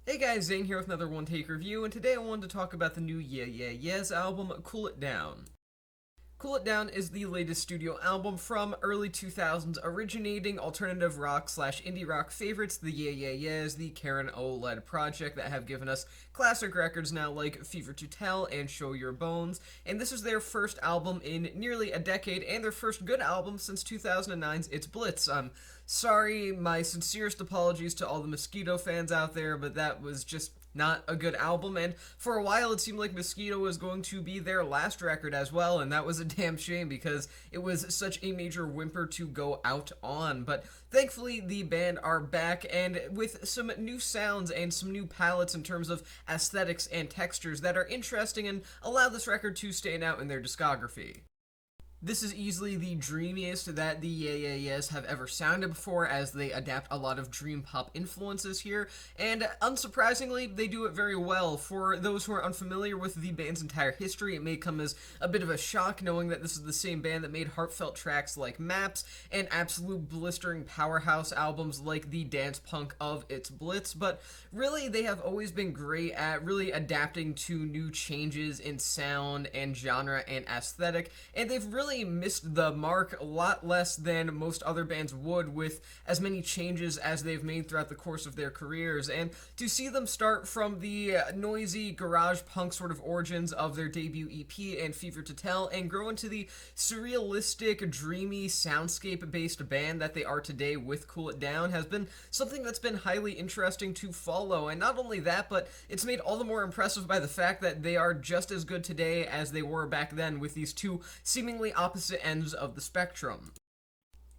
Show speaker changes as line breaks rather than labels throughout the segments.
Hey guys, Zane here with another One Take review, and today I wanted to talk about the new Yeah Yeah Yeahs album, Cool It Down. Cool It Down is the latest studio album from early 2000s, originating alternative rock slash indie rock favorites, the Yeah Yeah Yeahs, the Karen O led project that have given us classic records now like Fever to Tell and Show Your Bones. And this is their first album in nearly a decade, and their first good album since 2009's It's Blitz. Sorry, my sincerest apologies to all the Mosquito fans out there, but that was just not a good album, and for a while it seemed like Mosquito was going to be their last record as well, and that was a damn shame because it was such a major whimper to go out on. But thankfully, the band are back, and with some new sounds and some new palettes in terms of aesthetics and textures that are interesting and allow this record to stand out in their discography. This is easily the dreamiest that the Yeah Yeah Yeahs have ever sounded before, as they adapt a lot of dream pop influences here, and unsurprisingly, they do it very well. For those who are unfamiliar with the band's entire history, it may come as a bit of a shock knowing that this is the same band that made heartfelt tracks like Maps and absolute blistering powerhouse albums like the dance punk of It's Blitz, but really they have always been great at really adapting to new changes in sound and genre and aesthetic, and they've really missed the mark a lot less than most other bands would with as many changes as they've made throughout the course of their careers. And to see them start from the noisy garage punk sort of origins of their debut EP and Fever to Tell and grow into the surrealistic, dreamy, soundscape based band that they are today with Cool It Down has been something that's been highly interesting to follow. And not only that, but it's made all the more impressive by the fact that they are just as good today as they were back then with these two seemingly opposite ends of the spectrum.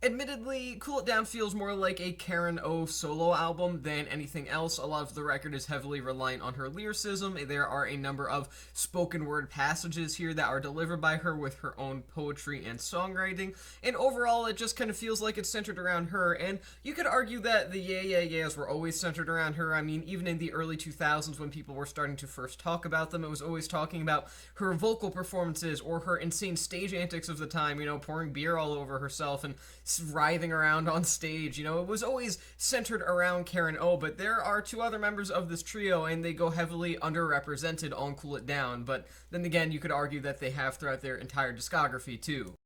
Admittedly, Cool It Down feels more like a Karen O solo album than anything else. A lot of the record is heavily reliant on her lyricism. There are a number of spoken word passages here that are delivered by her with her own poetry and songwriting, and overall it just kind of feels like it's centered around her. And you could argue that the Yeah Yeah Yeahs were always centered around her. I mean, even in the early 2000s when people were starting to first talk about them, it was always talking about her vocal performances or her insane stage antics of the time, pouring beer all over herself and writhing around on stage. It was always centered around Karen O, but there are two other members of this trio, and they go heavily underrepresented on Cool It Down. But then again, you could argue that they have throughout their entire discography, too.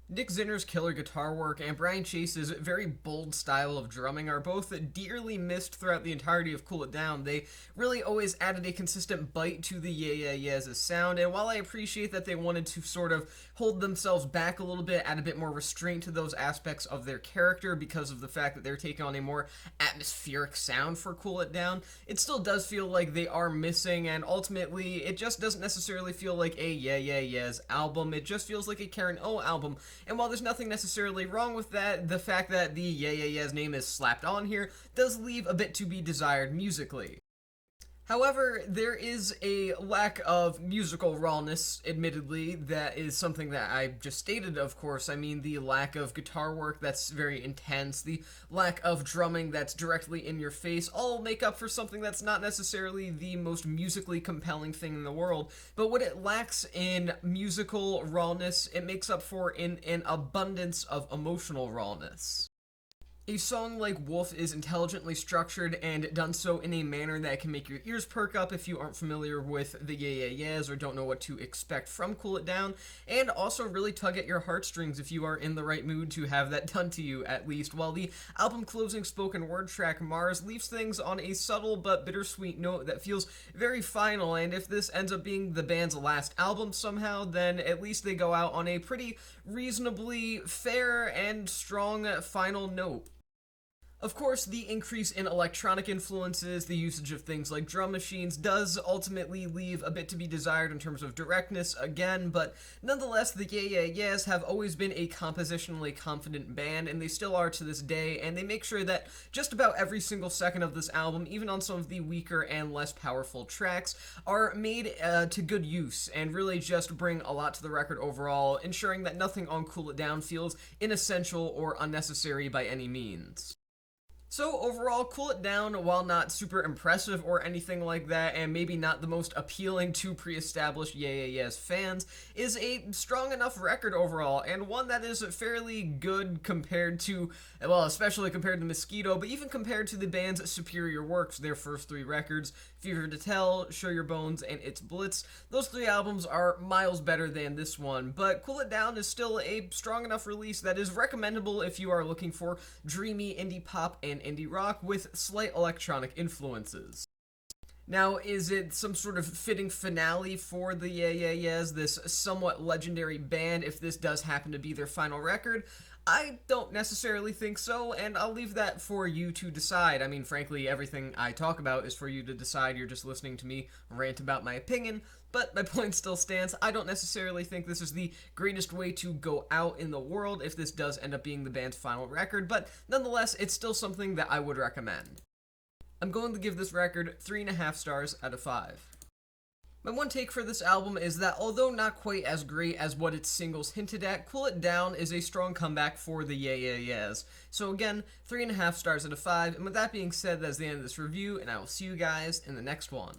Nick Zinner's killer guitar work and Brian Chase's very bold style of drumming are both dearly missed throughout the entirety of Cool It Down. They really always added a consistent bite to the Yeah Yeah Yeahs' sound, and while I appreciate that they wanted to sort of hold themselves back a little bit, add a bit more restraint to those aspects of their character because of the fact that they're taking on a more atmospheric sound for Cool It Down, it still does feel like they are missing, and ultimately it just doesn't necessarily feel like a Yeah Yeah Yeahs album. It just feels like a Karen O album. And while there's nothing necessarily wrong with that, the fact that the Yeah Yeah Yeahs name is slapped on here does leave a bit to be desired musically. However, there is a lack of musical rawness, admittedly. That is something that I just stated, of course. I mean, the lack of guitar work that's very intense, the lack of drumming that's directly in your face, all make up for something that's not necessarily the most musically compelling thing in the world. But what it lacks in musical rawness, it makes up for in an abundance of emotional rawness. A song like Wolf is intelligently structured and done so in a manner that can make your ears perk up if you aren't familiar with the Yeah Yeah Yeahs or don't know what to expect from Cool It Down, and also really tug at your heartstrings if you are in the right mood to have that done to you, at least, while the album closing spoken word track Mars leaves things on a subtle but bittersweet note that feels very final, and if this ends up being the band's last album somehow, then at least they go out on a pretty reasonably fair and strong final note. Of course, the increase in electronic influences, the usage of things like drum machines, does ultimately leave a bit to be desired in terms of directness again, but nonetheless, the Yeah Yeah Yeahs have always been a compositionally confident band, and they still are to this day, and they make sure that just about every single second of this album, even on some of the weaker and less powerful tracks, are made to good use, and really just bring a lot to the record overall, ensuring that nothing on Cool It Down feels inessential or unnecessary by any means. So overall, Cool It Down, while not super impressive or anything like that, and maybe not the most appealing to pre-established Yeah Yeah Yeahs fans, is a strong enough record overall, and one that is fairly good compared to, well, especially compared to Mosquito, but even compared to the band's superior works, their first three records, Fever to Tell, Show Your Bones, and It's Blitz. Those three albums are miles better than this one, but Cool It Down is still a strong enough release that is recommendable if you are looking for dreamy indie pop and indie rock with slight electronic influences. Now, is it some sort of fitting finale for the Yeah Yeah Yeahs, this somewhat legendary band, if this does happen to be their final record? I don't necessarily think so, and I'll leave that for you to decide. I mean, frankly, everything I talk about is for you to decide. You're just listening to me rant about my opinion, but my point still stands. I don't necessarily think this is the greatest way to go out in the world if this does end up being the band's final record, but nonetheless, it's still something that I would recommend. I'm going to give this record 3.5 stars out of 5. My one take for this album is that although not quite as great as what its singles hinted at, Cool It Down is a strong comeback for the Yeah Yeah Yeahs. So again, 3.5 stars out of 5, and with that being said, that's the end of this review, and I will see you guys in the next one.